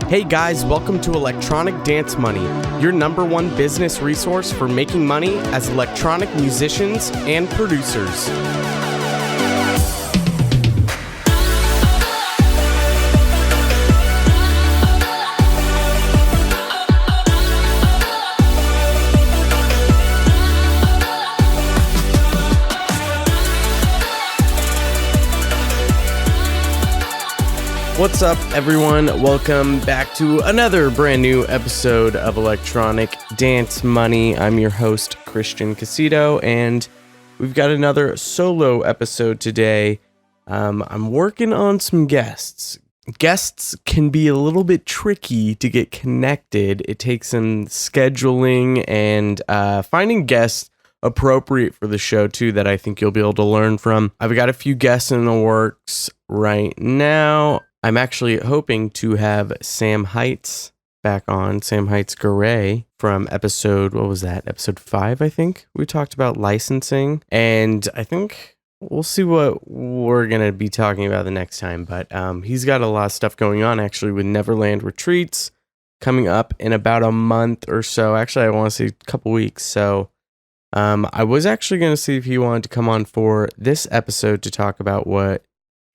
Hey guys, welcome to Electronic Dance Money, your number one business resource for making money as electronic musicians and producers. What's up, everyone? Welcome back to another brand new episode of Electronic Dance Money. I'm your host, Christian Casito, and we've got another solo episode today. I'm working on some guests. Guests can be a little bit tricky to get connected. It takes some scheduling and finding guests appropriate for the show, too, that I think you'll be able to learn from. I've got a few guests in the works right now. I'm actually hoping to have Sam Heights back on, Sam Heights-Garay, from episode 5, I think. We talked about licensing, and I think we'll see what we're going to be talking about the next time, but he's got a lot of stuff going on, actually, with Neverland Retreats coming up in about a month or so. Actually, I want to say a couple weeks, so I was actually going to see if he wanted to come on for this episode to talk about what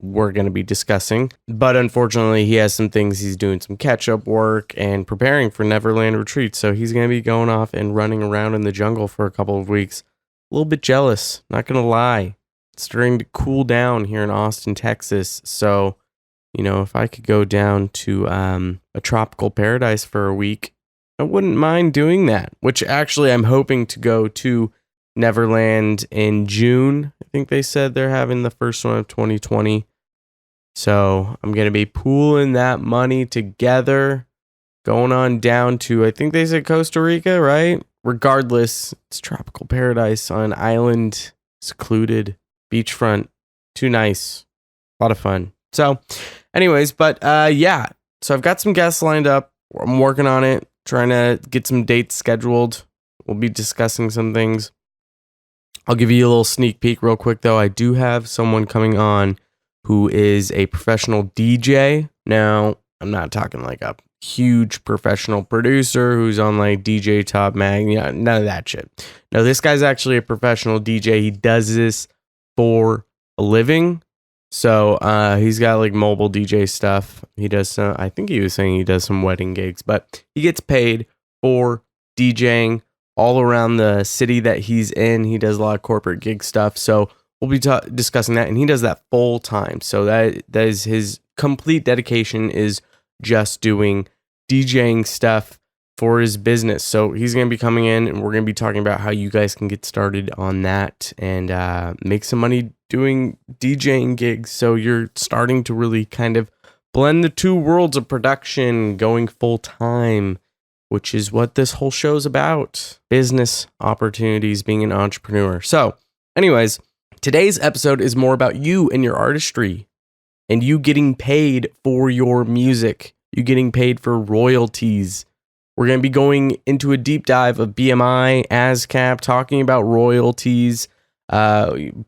we're going to be discussing, but unfortunately he has some things. He's doing some catch-up work and preparing for Neverland Retreat, so he's going to be going off and running around in the jungle for a couple of weeks. A little bit jealous, not going to lie. It's starting to cool down here in Austin, Texas, so, you know, if I could go down to a tropical paradise for a week, I wouldn't mind doing that, which actually I'm hoping to go to Neverland in June. I think they said they're having the first one of 2020. So I'm going to be pooling that money together, going on down to, I think they said Costa Rica, right? Regardless, it's tropical paradise on an island, secluded, beachfront, too nice, a lot of fun. So anyways, but yeah, so I've got some guests lined up. I'm working on it, trying to get some dates scheduled. We'll be discussing some things. I'll give you a little sneak peek real quick, though. I do have someone coming on who is a professional DJ. Now, I'm not talking like a huge professional producer who's on like DJ Top Mag, none of that shit. No, this guy's actually a professional DJ. He does this for a living. So he's got like mobile DJ stuff. He does some, I think he was saying he does some wedding gigs, but he gets paid for DJing all around the city that he's in. He does a lot of corporate gig stuff. So we'll be discussing that, and he does that full time. So that is his complete dedication, is just doing DJing stuff for his business. So he's going to be coming in, and we're going to be talking about how you guys can get started on that and make some money doing DJing gigs. So you're starting to really kind of blend the two worlds of production, going full time, which is what this whole show's about. Business opportunities, being an entrepreneur. So anyways, today's episode is more about you and your artistry and you getting paid for your music, you getting paid for royalties. We're going to be going into a deep dive of BMI, ASCAP, talking about royalties,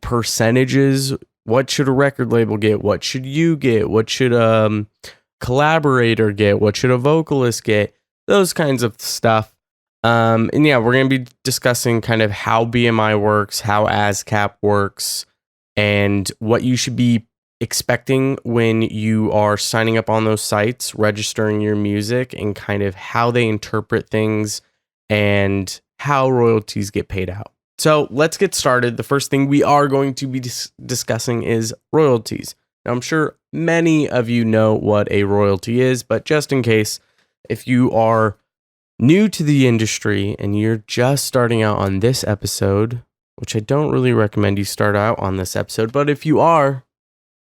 percentages. What should a record label get? What should you get? What should a collaborator get? What should a vocalist get? Those kinds of stuff. And yeah, we're going to be discussing kind of how BMI works, how ASCAP works, and what you should be expecting when you are signing up on those sites, registering your music, and kind of how they interpret things and how royalties get paid out. So let's get started. The first thing we are going to be discussing is royalties. Now, I'm sure many of you know what a royalty is, but just in case, if you are new to the industry and you're just starting out on this episode, which I don't really recommend you start out on this episode, but if you are,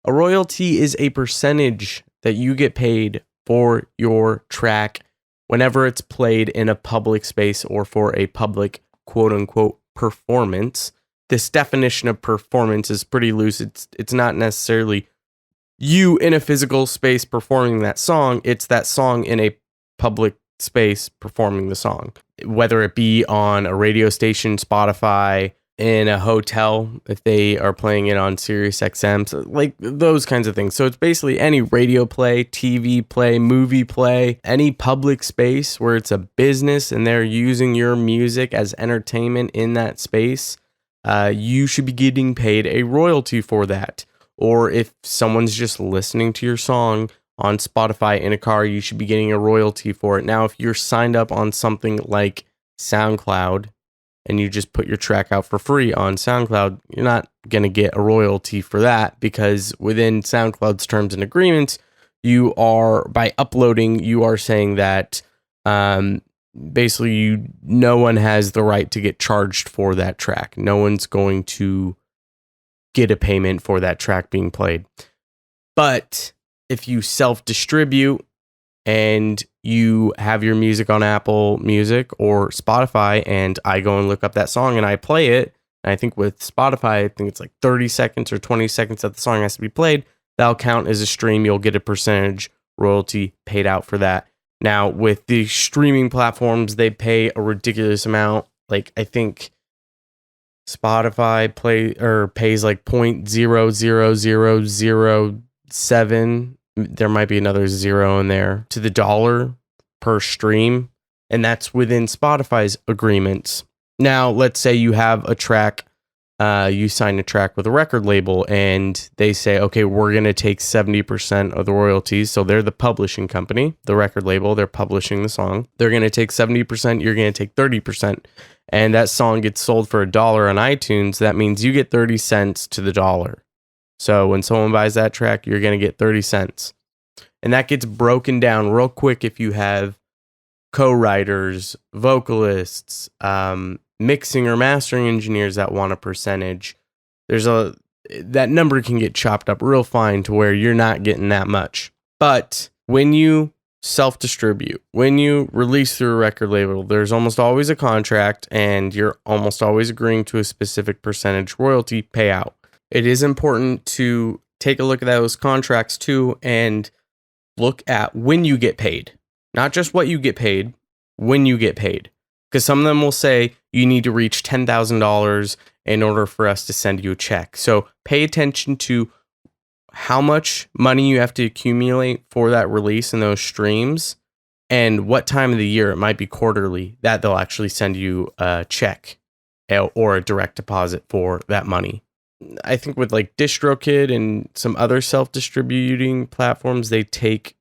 a royalty is a percentage that you get paid for your track whenever it's played in a public space or for a public quote unquote performance. This definition of performance is pretty loose. It's not necessarily you in a physical space performing that song. It's that song in a public space performing the song, whether it be on a radio station, Spotify, in a hotel if they are playing it on Sirius XM, so like those kinds of things. So it's basically any radio play, TV play, movie play, any public space where it's a business and they're using your music as entertainment in that space. You should be getting paid a royalty for that. Or if someone's just listening to your song on Spotify in a car, you should be getting a royalty for it. Now, if you're signed up on something like SoundCloud and you just put your track out for free on SoundCloud, you're not going to get a royalty for that, because within SoundCloud's terms and agreements, you are, by uploading, you are saying that basically no one has the right to get charged for that track. No one's going to get a payment for that track being played. But if you self-distribute and you have your music on Apple Music or Spotify, and I go and look up that song and I play it, and I think with Spotify, I think it's like 30 seconds or 20 seconds that the song has to be played, that'll count as a stream. You'll get a percentage royalty paid out for that. Now, with the streaming platforms, they pay a ridiculous amount. Like, I think Spotify pays like 0.00007. There might be another zero in there to the dollar per stream, and that's within Spotify's agreements. Now, let's say you have a track, you sign a track with a record label, and they say, okay, we're going to take 70% of the royalties. So they're the publishing company, the record label, they're publishing the song. They're going to take 70%, you're going to take 30%. And that song gets sold for $1 on iTunes. That means you get 30 cents to the dollar. So when someone buys that track, you're going to get 30 cents. And that gets broken down real quick if you have co-writers, vocalists, mixing or mastering engineers that want a percentage. That number can get chopped up real fine to where you're not getting that much. But when you self-distribute, when you release through a record label, there's almost always a contract, and you're almost always agreeing to a specific percentage royalty payout. It is important to take a look at those contracts too, and look at when you get paid. Not just what you get paid, when you get paid. Because some of them will say you need to reach $10,000 in order for us to send you a check. So pay attention to how much money you have to accumulate for that release and those streams, and what time of the year. It might be quarterly that they'll actually send you a check or a direct deposit for that money. I think with like DistroKid and some other self-distributing platforms, they take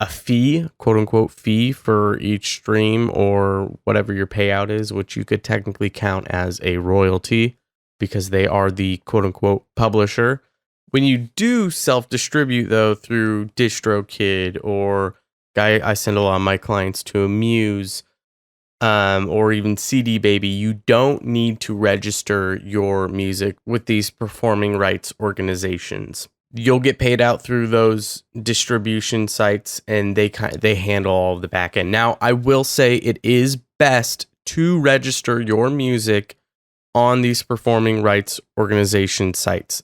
a fee, quote unquote fee, for each stream or whatever your payout is, which you could technically count as a royalty because they are the quote unquote publisher. When you do self-distribute though through DistroKid, or I send a lot of my clients to Amuse, or even CD Baby, you don't need to register your music with these performing rights organizations. You'll get paid out through those distribution sites, and they handle all of the back end. Now, I will say it is best to register your music on these performing rights organization sites.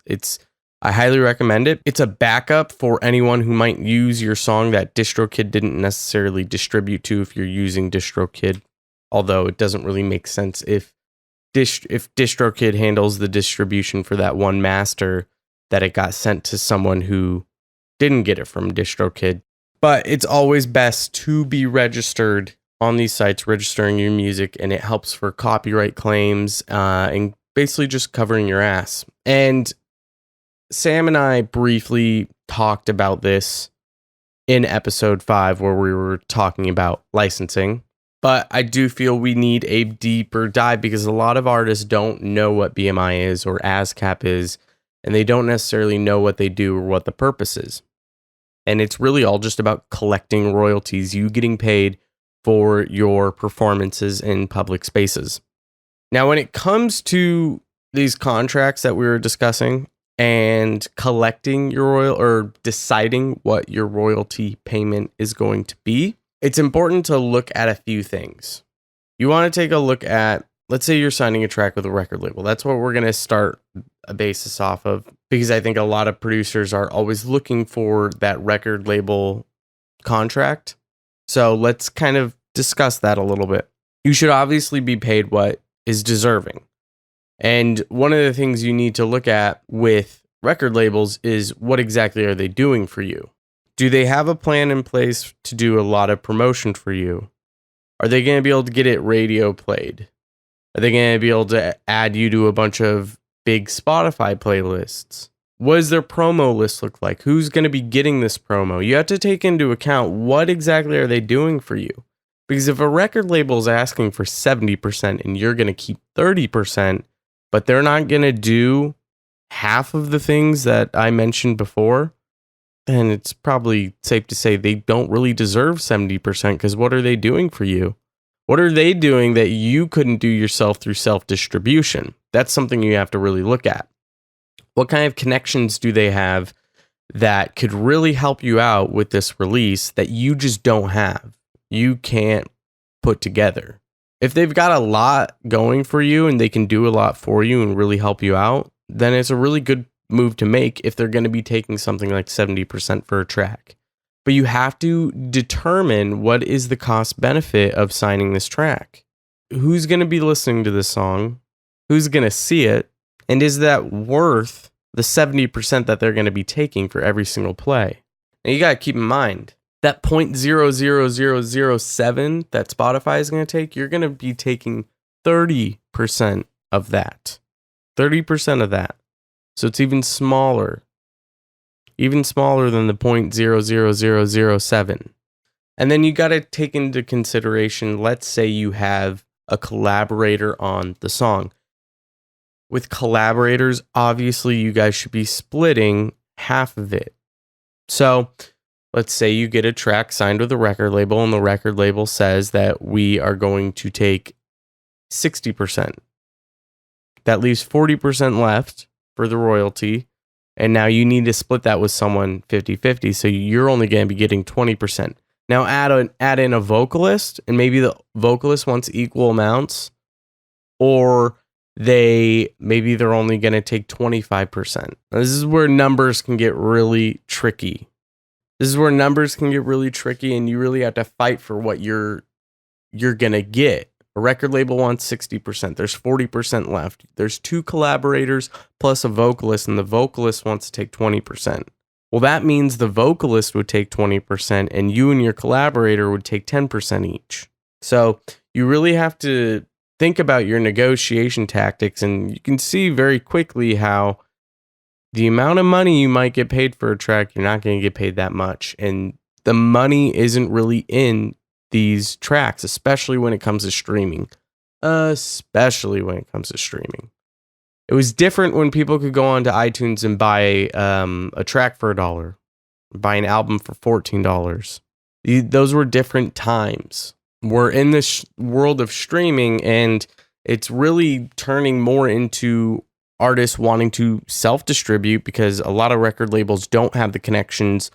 I highly recommend it. It's a backup for anyone who might use your song that DistroKid didn't necessarily distribute to if you're using DistroKid. Although it doesn't really make sense if DistroKid handles the distribution for that one master, that it got sent to someone who didn't get it from DistroKid. But it's always best to be registered on these sites, registering your music, and it helps for copyright claims and basically just covering your ass. And Sam and I briefly talked about this in episode 5, where we were talking about licensing. But I do feel we need a deeper dive, because a lot of artists don't know what BMI is or ASCAP is, and they don't necessarily know what they do or what the purpose is. And it's really all just about collecting royalties, you getting paid for your performances in public spaces. Now, when it comes to these contracts that we were discussing and collecting or deciding what your royalty payment is going to be, it's important to look at a few things. You want to take a look at, let's say you're signing a track with a record label. That's what we're going to start a basis off of, because I think a lot of producers are always looking for that record label contract. So let's kind of discuss that a little bit. You should obviously be paid what is deserving. And one of the things you need to look at with record labels is what exactly are they doing for you? Do they have a plan in place to do a lot of promotion for you? Are they going to be able to get it radio played? Are they going to be able to add you to a bunch of big Spotify playlists? What does their promo list look like? Who's going to be getting this promo? You have to take into account what exactly are they doing for you? Because if a record label is asking for 70% and you're going to keep 30%, but they're not going to do half of the things that I mentioned before, then it's probably safe to say they don't really deserve 70%, because what are they doing for you? What are they doing that you couldn't do yourself through self-distribution? That's something you have to really look at. What kind of connections do they have that could really help you out with this release that you just don't have? You can't put together. If they've got a lot going for you and they can do a lot for you and really help you out, then it's a really good move to make if they're going to be taking something like 70% for a track. But you have to determine what is the cost benefit of signing this track. Who's going to be listening to this song? Who's going to see it? And is that worth the 70% that they're going to be taking for every single play? And you got to keep in mind that 0.00007 that Spotify is going to take, you're going to be taking 30% of that. 30% of that. So it's even smaller than the 0.00007. And then you got to take into consideration, let's say you have a collaborator on the song. With collaborators, obviously you guys should be splitting half of it. So let's say you get a track signed with a record label and the record label says that we are going to take 60%. That leaves 40% left for the royalty. And now you need to split that with someone 50-50. So you're only going to be getting 20%. Now add in a vocalist, and maybe the vocalist wants equal amounts, or maybe they're only going to take 25%. Now, this is where numbers can get really tricky. And you really have to fight for what you're going to get. A record label wants 60%. There's 40% left. There's two collaborators plus a vocalist, and the vocalist wants to take 20%. Well, that means the vocalist would take 20%, and you and your collaborator would take 10% each. So you really have to think about your negotiation tactics, and you can see very quickly how the amount of money you might get paid for a track, you're not going to get paid that much. And the money isn't really in these tracks, especially when it comes to streaming. It was different when people could go onto iTunes and buy a track for $1, buy an album for $14. Those were different times. We're in this world of streaming, and it's really turning more into artists wanting to self-distribute, because a lot of record labels don't have the connections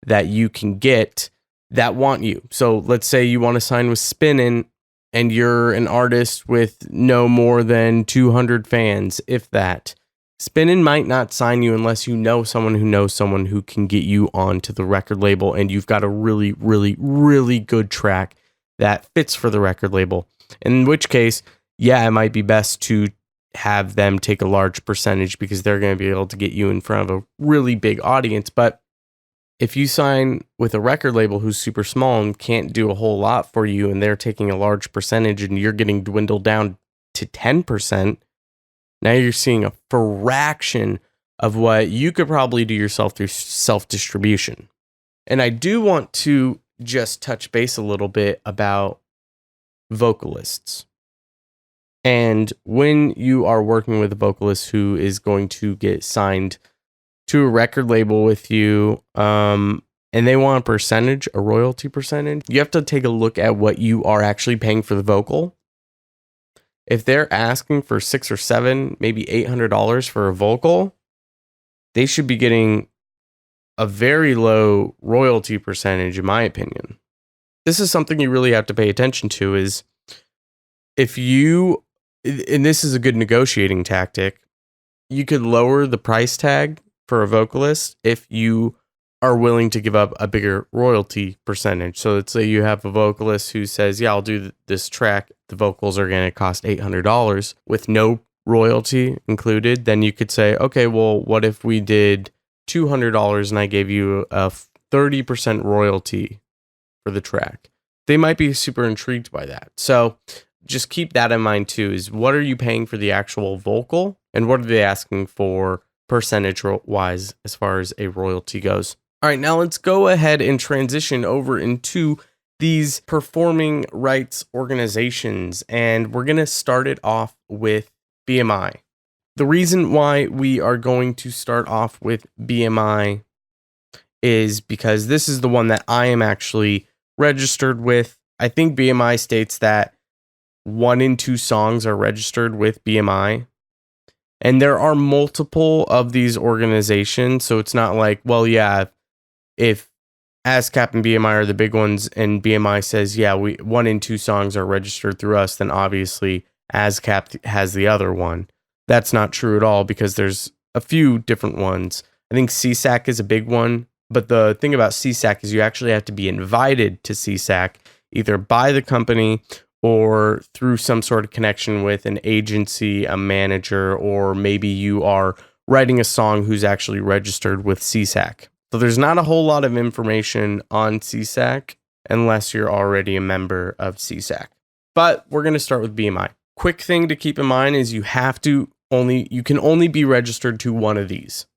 that you can get that want you. So let's say you want to sign with Spinnin', and you're an artist with no more than 200 fans, if that. Spinnin' might not sign you unless you know someone who can get you onto the record label, and you've got a really, really, really good track that fits for the record label. In which case, yeah, it might be best to have them take a large percentage, because they're going to be able to get you in front of a really big audience. But if you sign with a record label who's super small and can't do a whole lot for you, and they're taking a large percentage, and you're getting dwindled down to 10%, now you're seeing a fraction of what you could probably do yourself through self-distribution. And I do want to just touch base a little bit about vocalists. And when you are working with a vocalist who is going to get signed to a record label with you, and they want a royalty percentage, you have to take a look at what you are actually paying for the vocal. If they're asking for $600 or $700, maybe $800 for a vocal, they should be getting a very low royalty percentage, in my opinion. This is something you really have to pay attention to, is if you, and this is a good negotiating tactic, you could lower the price tag for a vocalist if you are willing to give up a bigger royalty percentage. So let's say you have a vocalist who says, yeah, I'll do this track. The vocals are going to cost $800 with no royalty included, then you could say, okay, well, what if we did $200 and I gave you a 30% royalty for the track? They might be super intrigued by that. So just keep that in mind too, is what are you paying for the actual vocal and what are they asking for percentage wise as far as a royalty goes? All right, now let's go ahead and transition over into these performing rights organizations, and we're going to start it off with BMI. The reason why we are going to start off with BMI is because this is the one that I am actually registered with. I think BMI states that 1 in 2 songs are registered with BMI. And there are multiple of these organizations, so it's not like, well, yeah, if ASCAP and BMI are the big ones and BMI says, yeah, 1 in 2 songs are registered through us, then obviously ASCAP has the other one. That's not true at all because there's a few different ones. I think CSAC is a big one, but the thing about CSAC is you actually have to be invited to CSAC either by the company or through some sort of connection with an agency, a manager, or maybe you are writing a song who's actually registered with CSAC. So there's not a whole lot of information on CSAC unless you're already a member of CSAC. But we're going to start with BMI. Quick thing to keep in mind is you can only be registered to one of these.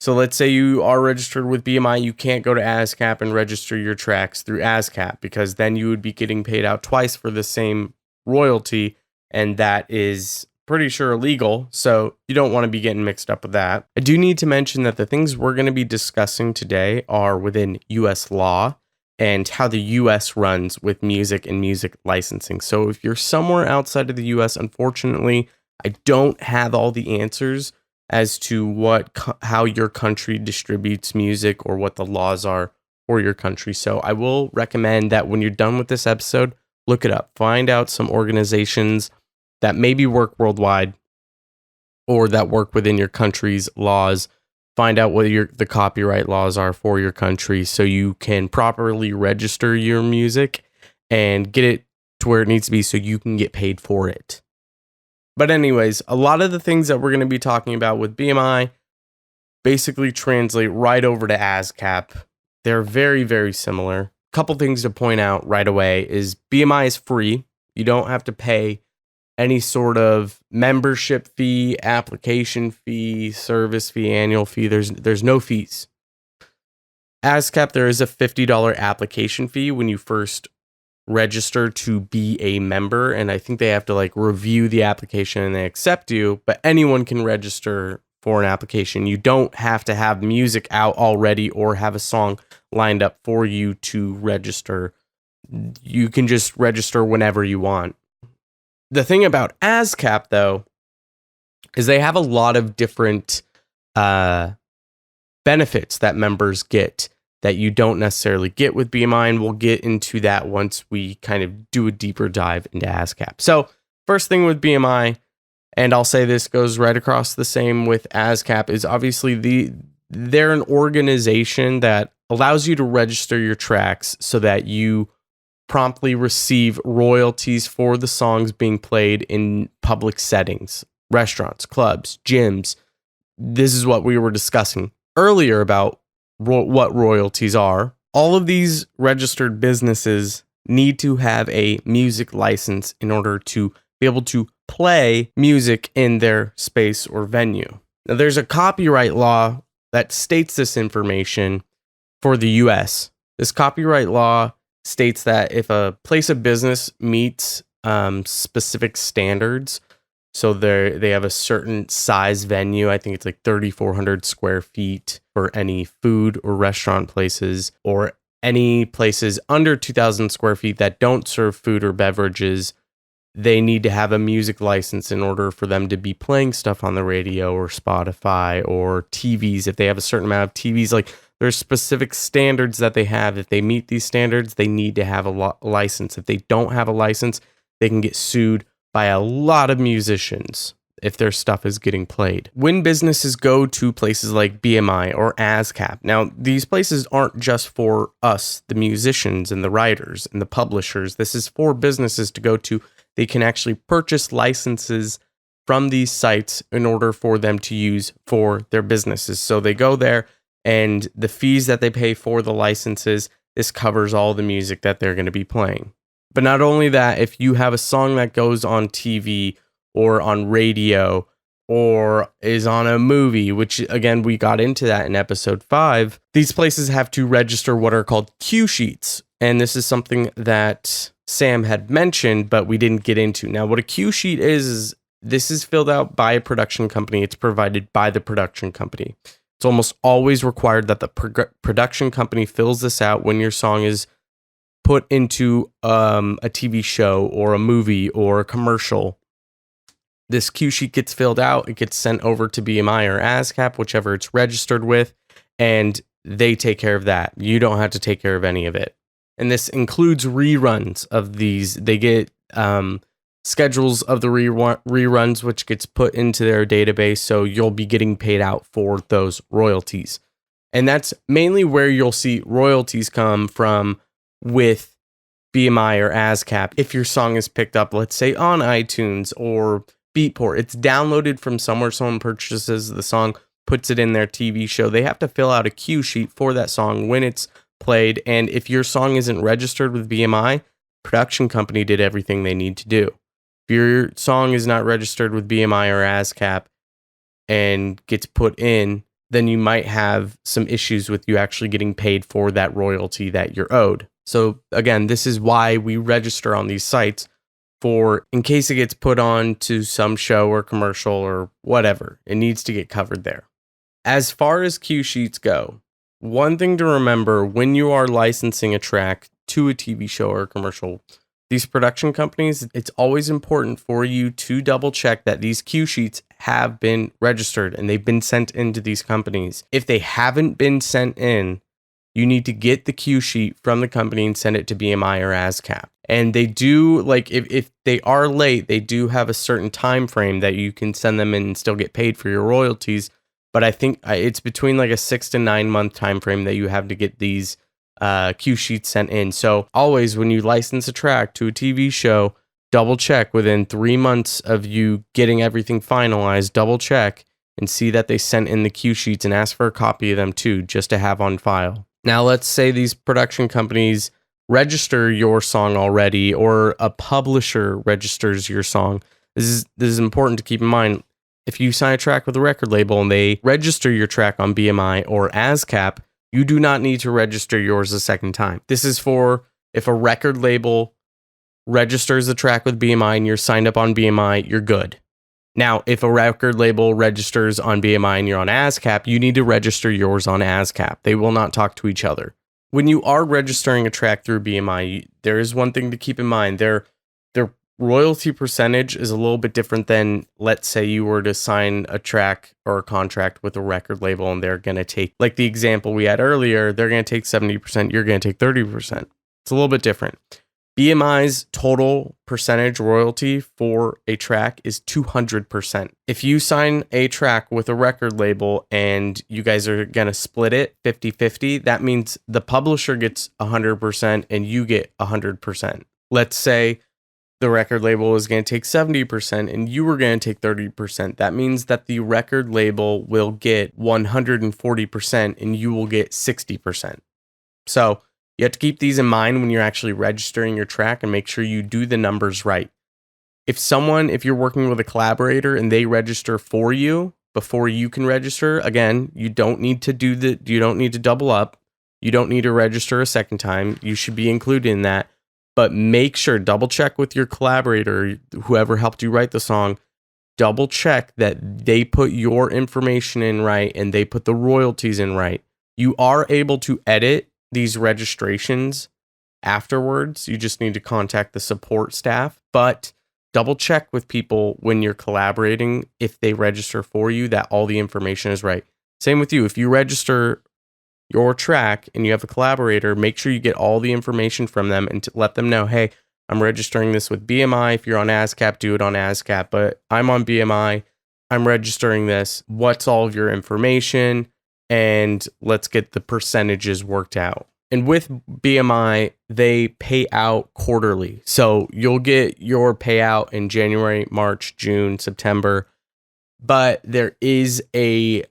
So let's say you are registered with BMI, you can't go to ASCAP and register your tracks through ASCAP because then you would be getting paid out twice for the same royalty, and that is pretty sure illegal, so you don't want to be getting mixed up with that. I do need to mention that the things we're going to be discussing today are within US law and how the US runs with music and music licensing. So if you're somewhere outside of the US, unfortunately, I don't have all the answers as to how your country distributes music or what the laws are for your country. So I will recommend that when you're done with this episode, look it up. Find out some organizations that maybe work worldwide or that work within your country's laws. Find out what the copyright laws are for your country so you can properly register your music and get it to where it needs to be so you can get paid for it. But anyways, a lot of the things that we're going to be talking about with BMI basically translate right over to ASCAP. They're very, very similar. A couple things to point out right away is BMI is free. You don't have to pay any sort of membership fee, application fee, service fee, annual fee. There's no fees. ASCAP, there is a $50 application fee when you first register to be a member, and I think they have to review the application and they accept you, but anyone can register for an application. You don't have to have music out already or have a song lined up for you to register. You can just register whenever you want. The thing about ASCAP, though, is they have a lot of different benefits that members get that you don't necessarily get with BMI, and we'll get into that once we kind of do a deeper dive into ASCAP. So first thing with BMI, and I'll say this goes right across the same with ASCAP, is obviously they're an organization that allows you to register your tracks so that you promptly receive royalties for the songs being played in public settings, restaurants, clubs, gyms. This is what we were discussing earlier about what royalties are. All of these registered businesses need to have a music license in order to be able to play music in their space or venue. Now, there's a copyright law that states this information for the US. This copyright law states that if a place of business meets specific standards, so they have a certain size venue. I think it's 3,400 square feet for any food or restaurant places, or any places under 2,000 square feet that don't serve food or beverages. They need to have a music license in order for them to be playing stuff on the radio or Spotify or TVs. If they have a certain amount of TVs, there's specific standards that they have. If they meet these standards, they need to have a license. If they don't have a license, they can get sued by a lot of musicians if their stuff is getting played. When businesses go to places like BMI or ASCAP, now these places aren't just for us, the musicians and the writers and the publishers. This is for businesses to go to. They can actually purchase licenses from these sites in order for them to use for their businesses. So they go there, and the fees that they pay for the licenses, this covers all the music that they're going to be playing. But not only that, if you have a song that goes on TV or on radio or is on a movie, which again, we got into that in episode 5, these places have to register what are called cue sheets. And this is something that Sam had mentioned, but we didn't get into. Now, what a cue sheet is this is filled out by a production company. It's provided by the production company. It's almost always required that the production company fills this out when your song is put into a TV show or a movie or a commercial. This cue sheet gets filled out. It gets sent over to BMI or ASCAP, whichever it's registered with, and they take care of that. You don't have to take care of any of it. And this includes reruns of these. They get schedules of the reruns, which gets put into their database, so you'll be getting paid out for those royalties. And that's mainly where you'll see royalties come from with BMI or ASCAP. If your song is picked up, let's say on iTunes or Beatport, it's downloaded from somewhere, someone purchases the song, puts it in their TV show. They have to fill out a cue sheet for that song when it's played. And if your song isn't registered with BMI, production company did everything they need to do. If your song is not registered with BMI or ASCAP and gets put in, then you might have some issues with you actually getting paid for that royalty that you're owed. So again, this is why we register on these sites, for in case it gets put on to some show or commercial or whatever, it needs to get covered there. As far as cue sheets go, one thing to remember when you are licensing a track to a TV show or a commercial, these production companies, it's always important for you to double check that these cue sheets have been registered and they've been sent into these companies. If they haven't been sent in, you need to get the cue sheet from the company and send it to BMI or ASCAP. And they do, like, if they are late, they do have a certain time frame that you can send them in and still get paid for your royalties. But I think it's between like a 6 to 9 month time frame that you have to get these cue sheets sent in. So always when you license a track to a TV show, double check within 3 months of you getting everything finalized, double check and see that they sent in the cue sheets and ask for a copy of them too, just to have on file. Now, let's say these production companies register your song already, or a publisher registers your song. This is important to keep in mind. If you sign a track with a record label and they register your track on BMI or ASCAP, you do not need to register yours a second time. This is for if a record label registers a track with BMI and you're signed up on BMI, you're good. Now, if a record label registers on BMI and you're on ASCAP, you need to register yours on ASCAP. They will not talk to each other. When you are registering a track through BMI, there is one thing to keep in mind. Their royalty percentage is a little bit different than, let's say you were to sign a track or a contract with a record label and they're going to take, like the example we had earlier, they're going to take 70%, you're going to take 30%. It's a little bit different. BMI's total percentage royalty for a track is 200%. If you sign a track with a record label and you guys are going to split it 50-50, that means the publisher gets 100% and you get 100%. Let's say the record label is going to take 70% and you were going to take 30%. That means that the record label will get 140% and you will get 60%. So you have to keep these in mind when you're actually registering your track and make sure you do the numbers right. If you're working with a collaborator and they register for you before you can register, again, you don't need to double up. You don't need to register a second time. You should be included in that. But make sure, double check with your collaborator, whoever helped you write the song, double check that they put your information in right and they put the royalties in right. You are able to edit these registrations afterwards. You just need to contact the support staff, but double check with people when you're collaborating if they register for you that all the information is right. Same with you. If you register your track and you have a collaborator, make sure you get all the information from them and to let them know, hey, I'm registering this with BMI. If you're on ASCAP, do it on ASCAP, but I'm on BMI. I'm registering this. What's all of your information? And let's get the percentages worked out. And with BMI, they pay out quarterly. So you'll get your payout in January, March, June, September. But there is you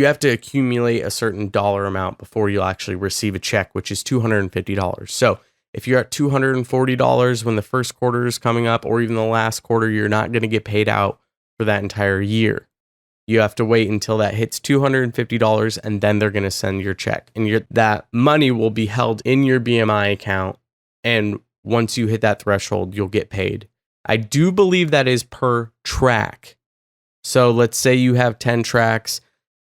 have to accumulate a certain dollar amount before you'll actually receive a check, which is $250. So if you're at $240 when the first quarter is coming up, or even the last quarter, you're not going to get paid out for that entire year. You have to wait until that hits $250, and then they're going to send your check. And that money will be held in your BMI account. And once you hit that threshold, you'll get paid. I do believe that is per track. So let's say you have 10 tracks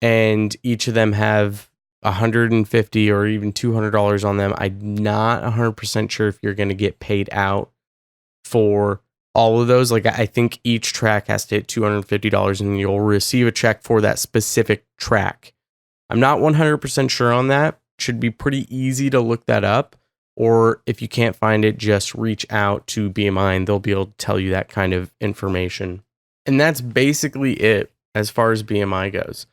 and each of them have $150 or even $200 on them. I'm not 100% sure if you're going to get paid out for all of those. Like, I think each track has to hit $250 and you'll receive a check for that specific track. I'm not 100% sure on that. Should be pretty easy to look that up. Or if you can't find it, just reach out to BMI and they'll be able to tell you that kind of information. And that's basically it as far as BMI goes.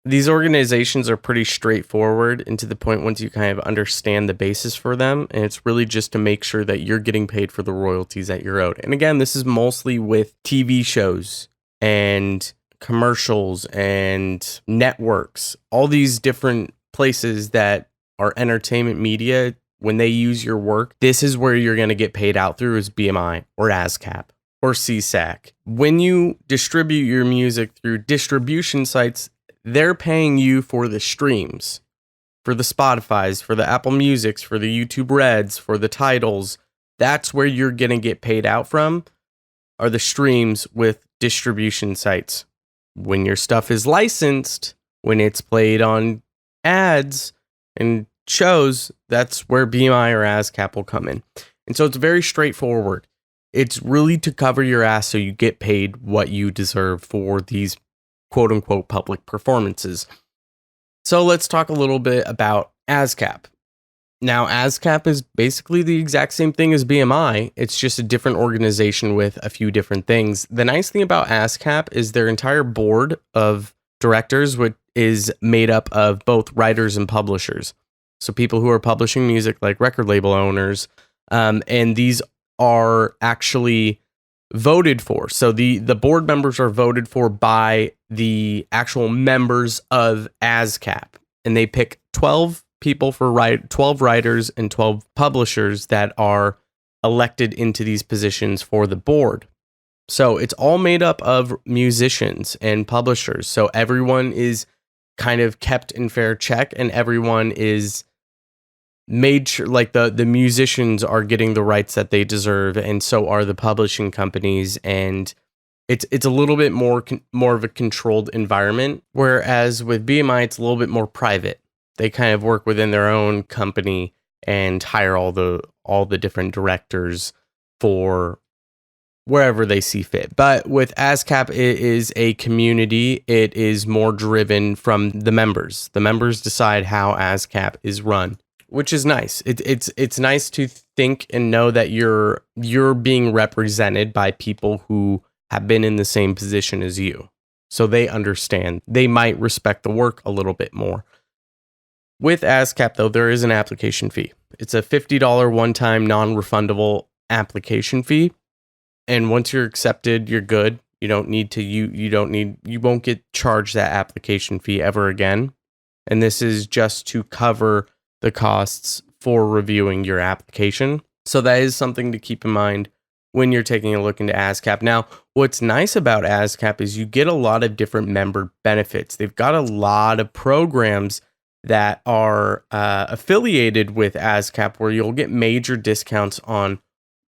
These organizations are pretty straightforward, and to the point once you kind of understand the basis for them. And it's really just to make sure that you're getting paid for the royalties that you're owed. And again, this is mostly with TV shows and commercials and networks, all these different places that are entertainment media. When they use your work, this is where you're going to get paid out through is BMI or ASCAP or CSAC. When you distribute your music through distribution sites, they're paying you for the streams, for the Spotifys, for the Apple Musics, for the YouTube Reds, for the titles. That's where you're going to get paid out from, are the streams with distribution sites. When your stuff is licensed, when it's played on ads and shows, that's where BMI or ASCAP will come in. And so it's very straightforward. It's really to cover your ass so you get paid what you deserve for these quote unquote public performances. So let's talk a little bit about ASCAP. Now, ASCAP is basically the exact same thing as BMI. It's just a different organization with a few different things. The nice thing about ASCAP is their entire board of directors, which is made up of both writers and publishers. So people who are publishing music, like record label owners, and these are actually voted for. So the board members are voted for by the actual members of ASCAP, and they pick 12 people for 12 writers and 12 publishers that are elected into these positions for the board. So it's all made up of musicians and publishers. So everyone is kind of kept in fair check, and everyone is made sure, like the musicians are getting the rights that they deserve, and so are the publishing companies. And it's a little bit more of a controlled environment, whereas with BMI it's a little bit more private. They kind of work within their own company and hire all the different directors for wherever they see fit. But with ASCAP, it is a community. It is more driven from the members. The members decide how ASCAP is run, which is nice. It's nice to think and know that you're being represented by people who have been in the same position as you. So they understand. They might respect the work a little bit more. With ASCAP, though, there is an application fee. It's a $50 one-time non-refundable application fee. And once you're accepted, you're good. You won't get charged that application fee ever again. And this is just to cover the costs for reviewing your application. So that is something to keep in mind when you're taking a look into ASCAP. Now, what's nice about ASCAP is you get a lot of different member benefits. They've got a lot of programs that are affiliated with ASCAP where you'll get major discounts on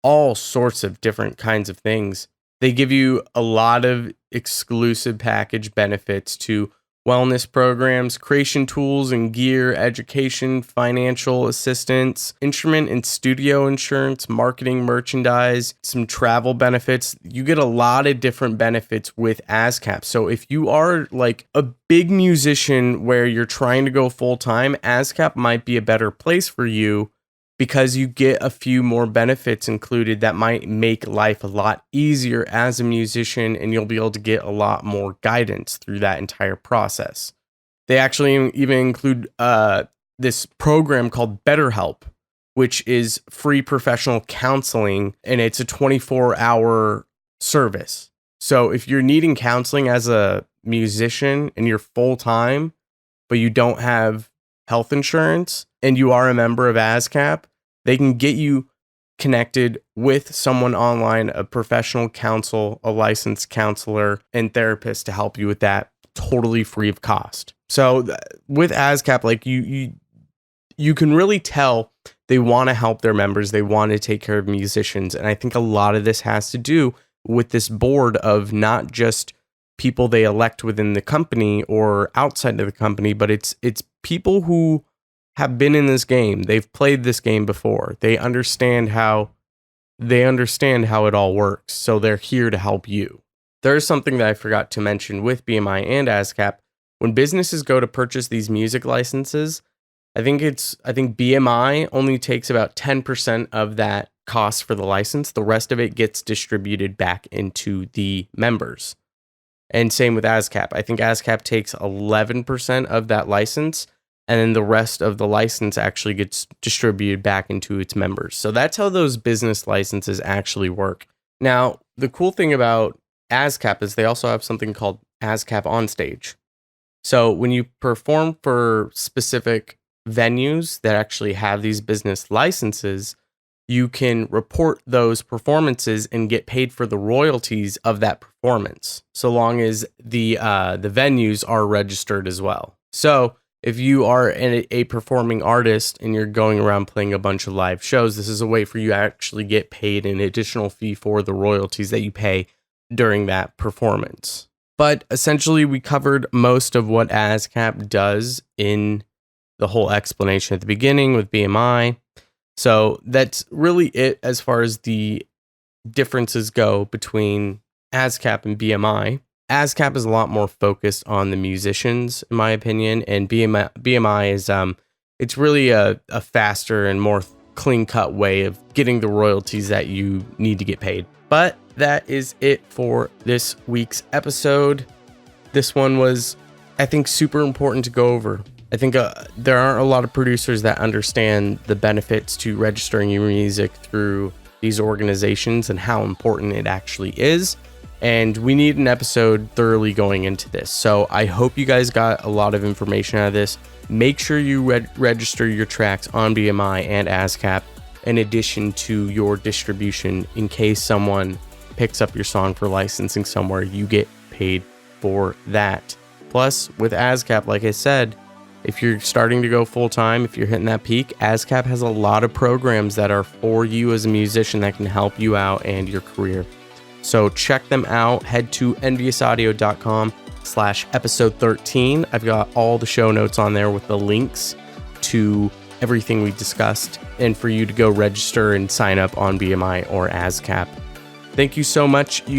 all sorts of different kinds of things. They give you a lot of exclusive package benefits to wellness programs, creation tools and gear, education, financial assistance, instrument and studio insurance, marketing, merchandise, some travel benefits. You get a lot of different benefits with ASCAP. So if you are like a big musician where you're trying to go full time, ASCAP might be a better place for you, because you get a few more benefits included that might make life a lot easier as a musician, and you'll be able to get a lot more guidance through that entire process. They actually even include this program called BetterHelp, which is free professional counseling, and it's a 24-hour service. So if you're needing counseling as a musician and you're full-time, but you don't have health insurance and you are a member of ASCAP, they can get you connected with someone online, a professional counsel, a licensed counselor and therapist to help you with that, totally free of cost. So with ASCAP, like you can really tell they want to help their members. They want to take care of musicians. And I think a lot of this has to do with this board of not just people they elect within the company or outside of the company, but it's people who have been in this game. They've played this game before. They understand how it all works. So they're here to help you. There's something that I forgot to mention with BMI and ASCAP. When businesses go to purchase these music licenses, I think BMI only takes about 10% of that cost for the license. The rest of it gets distributed back into the members. And same with ASCAP. I think ASCAP takes 11% of that license, and then the rest of the license actually gets distributed back into its members. So that's how those business licenses actually work. Now, the cool thing about ASCAP is they also have something called ASCAP on stage. So when you perform for specific venues that actually have these business licenses, you can report those performances and get paid for the royalties of that performance, so long as the venues are registered as well. So if you are a performing artist and you're going around playing a bunch of live shows, this is a way for you to actually get paid an additional fee for the royalties that you pay during that performance. But essentially, we covered most of what ASCAP does in the whole explanation at the beginning with BMI. So that's really it as far as the differences go between ASCAP and BMI. ASCAP is a lot more focused on the musicians, in my opinion, and BMI is it's really a faster and more clean-cut way of getting the royalties that you need to get paid. But that is it for this week's episode. This one was, I think, super important to go over. I think there aren't a lot of producers that understand the benefits to registering your music through these organizations and how important it actually is. And we need an episode thoroughly going into this. So I hope you guys got a lot of information out of this. Make sure you register your tracks on BMI and ASCAP in addition to your distribution. In case someone picks up your song for licensing somewhere, you get paid for that. Plus, with ASCAP, like I said, if you're starting to go full-time, if you're hitting that peak, ASCAP has a lot of programs that are for you as a musician that can help you out and your career. So check them out. Head to enviousaudio.com/episode 13. I've got all the show notes on there with the links to everything we discussed, and for you to go register and sign up on BMI or ASCAP. Thank you so much, you